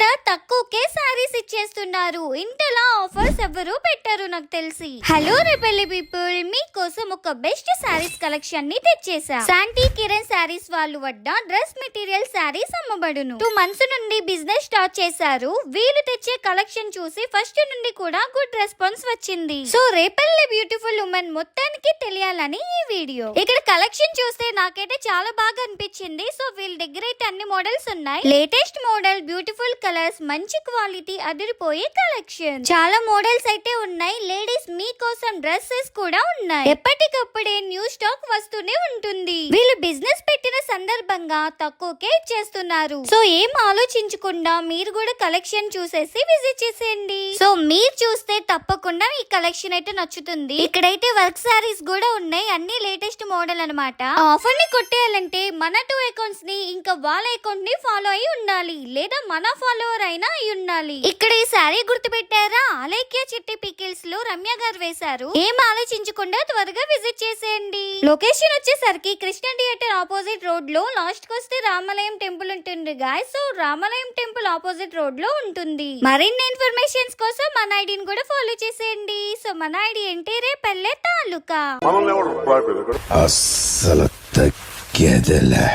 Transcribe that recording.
ఇక్కడ తక్కువకే సారీస్ ఇచ్చేస్తున్నారు. ఇంతలా ఆఫర్స్ ఎవరు పెట్టారు నాకు తెలిసి. హలో రెబెల్ పీపుల్, మీకోసం ఒక బెస్ట్ సారీస్ కలెక్షన్ ని తెచ్చేసా. శాంటీ కిరణ్ సారీస్ వాళ్ళు వద్ద డ్రెస్ మెటీరియల్ సారీస్ అమ్మబడును. 2 months నుండి బిజినెస్ స్టార్ట్ చేశారు. వీళ్ళు తెచ్చే కలెక్షన్ చూసి ఫస్ట్ నుండి కూడా గుడ్ రెస్పాన్స్ వచ్చింది. సో రేపల్ బ్యూటిఫుల్ ఉమెన్ మొత్తానికి తెలియాలని ఈ వీడియో. ఇక్కడ కలెక్షన్ చూస్తే నాకైతే చాలా బాగా అనిపించింది. సో వీళ్ళ దగ్గర అయితే అన్ని మోడల్స్ ఉన్నాయి. లేటెస్ట్ మోడల్, బ్యూటిఫుల్ కలర్స్, మంచి క్వాలిటీ, అదిరిపోయే కలెక్షన్. చాలా మోడల్స్ అయితే ఉన్నాయి. లేడీస్ మీకోసం డ్రెస్సెస్ కూడా ఉన్నాయి. ఎప్పటికప్పుడే న్యూ స్టాక్ వస్తూనే ఉంటుంది. వీళ్ళు బిజినెస్ పెట్టిన సందర్భంగా తక్కువకే ఇచ్చేస్తున్నారు. సో ఏం ఆలోచించకుండా మీరు కూడా కలెక్షన్ చూసేసి విజిట్ చేసేయండి. సో మీరు చూస్తే తప్పకుండా ఈ కలెక్షన్ అయితే నచ్చుతుంది. ఇక్కడైతే వర్క్ సారీస్ కూడా ఉన్నాయి. అన్ని లేటెస్ట్ మోడల్ అన్నమాట. ఆఫర్ ని కొట్టేయాలంటే మన 2 అకౌంట్స్ ని ఇంకా వాళ్ళ అకౌంట్ ని ఫాలో అయి ఉండాలి, లేదా మన ఫాలోవర్ అయినా అయి ఉండాలి. ఇక్కడ ఈ సారీ గుర్తు పెట్టారా? అలేఖ్య చిట్టి పికిల్స్ లో రమ్య గారు వేశారు. ఏం ఆలోచించకుండా త్వరగా విజిట్ చేసేయండి. లొకేషన్ వచ్చేసరికి కృష్ణ థియేటర్ ఆపోజిట్ రోడ్ లో లాస్ట్ కి వస్తే రామాలయం టెంపుల్ ఉంటుంది గాయస్. సో రామాలయం టెంపుల్ ఆపోజిట్ రోడ్ లో ఉంటుంది. మరిన్ని ఇన్ఫర్మేషన్స్ కోసం మన ఐడిని కూడా ఫాలో చేసేయండి. సో మన ఐడి ఏంటి? రేపల్లె తాలూకా. అస్సలు తగ్గేదేలే.